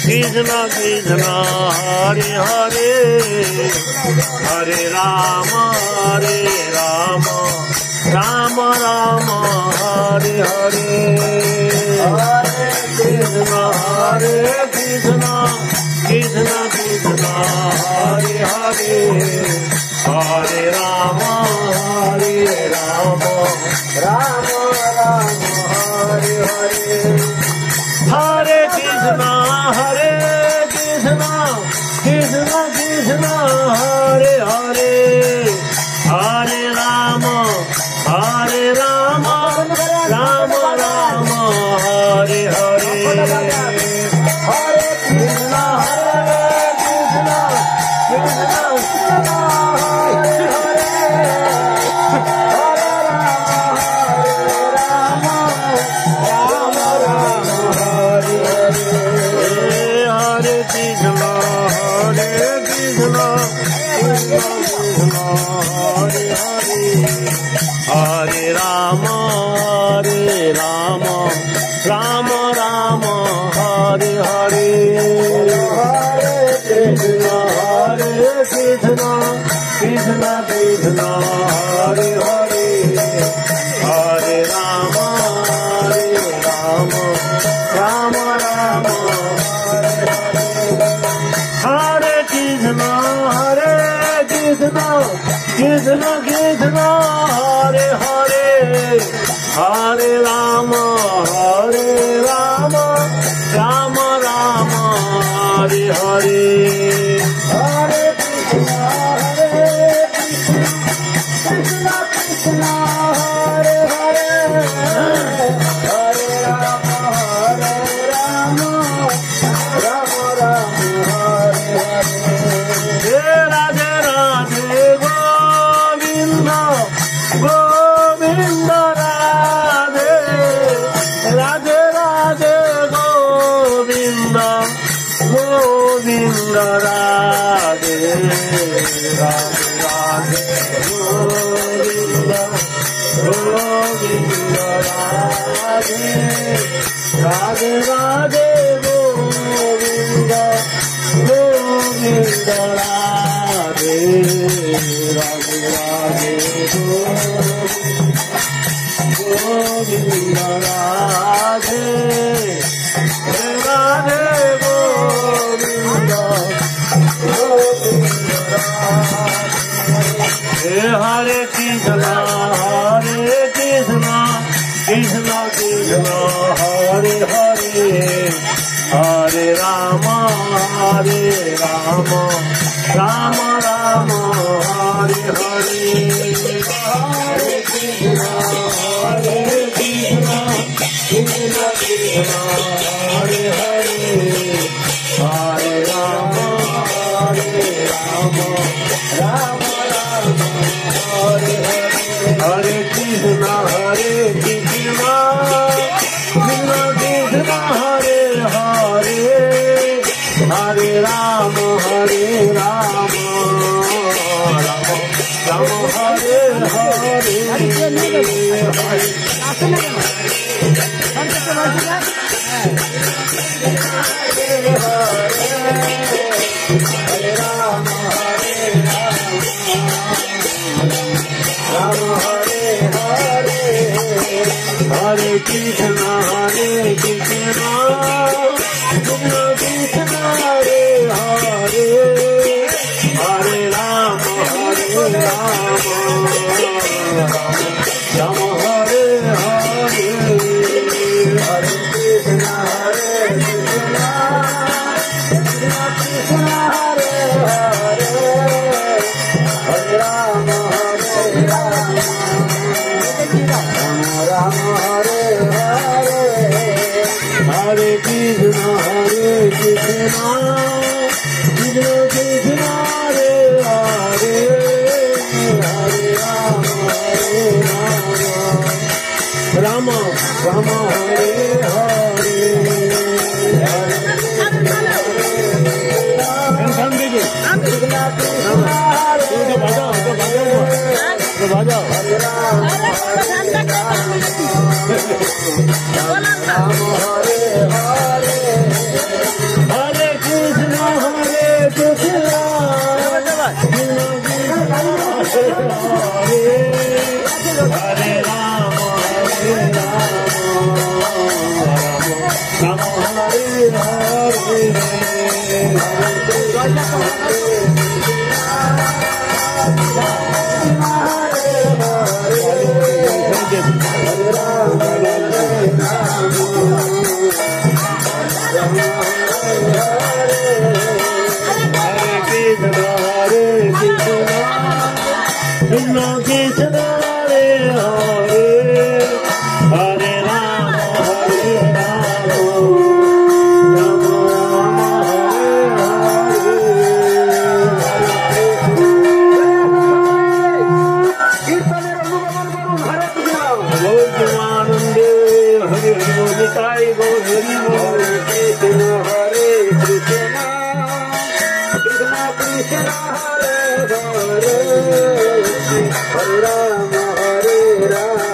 Krishna Krishna Hare Hare Hare Rama Rama Rama Hare Hare Krishna Krishna Krishna Krishna Hare Hare Hare Rama Rama Rama Hare Hare Hare Krishna Krishna Krishna Hare Hare Hare Rama Rama Rama Hare Hare Hare Krishna Krishna Krishna Hare Hare Hare Rama Rama Rama Hare Hare Hare Krishna Krishna Krishna Hare Hare Hare Rama Rama Rama Hare Krishna Krishna Krishna Hare Hare Hare Rama Rama Rama Hare Hare Hare Krishna Krishna Krishna Hare Hare Hare Rama Rama Rama Hare Hare Radhe Radhe Govinda Govinda Radhe Radhe Radhe Govinda Govinda Radhe Radhe Radhe Govinda Govinda Radhe Radhe Radhe Govinda Govinda Radhe Radhe Radhe Govinda Radhe Radhe Govinda Govinda Radhe Hare Krishna Krishna Krishna Hare Hare Hare Rama Rama Rama Rama Hare Hare Hare Krishna Krishna Krishna Hare Hare Hare Rama Rama Rama Hare Hare Hare Krishna Krishna Krishna Hare Hare Hare Rama Rama Hare Hare Hare Krishna Krishna Krishna Hare Hare Hare Rama Rama Hare Hare Hare Krishna Krishna Krishna Hare Hare Hare Rama Rama Hare Hare Hare Krishna Krishna Krishna Hare Hare Hare Rama Ram Hare Hare Hare Krishna Hare Krishna Hare Ram Ram Hare Hare Hare Rama Hare Rama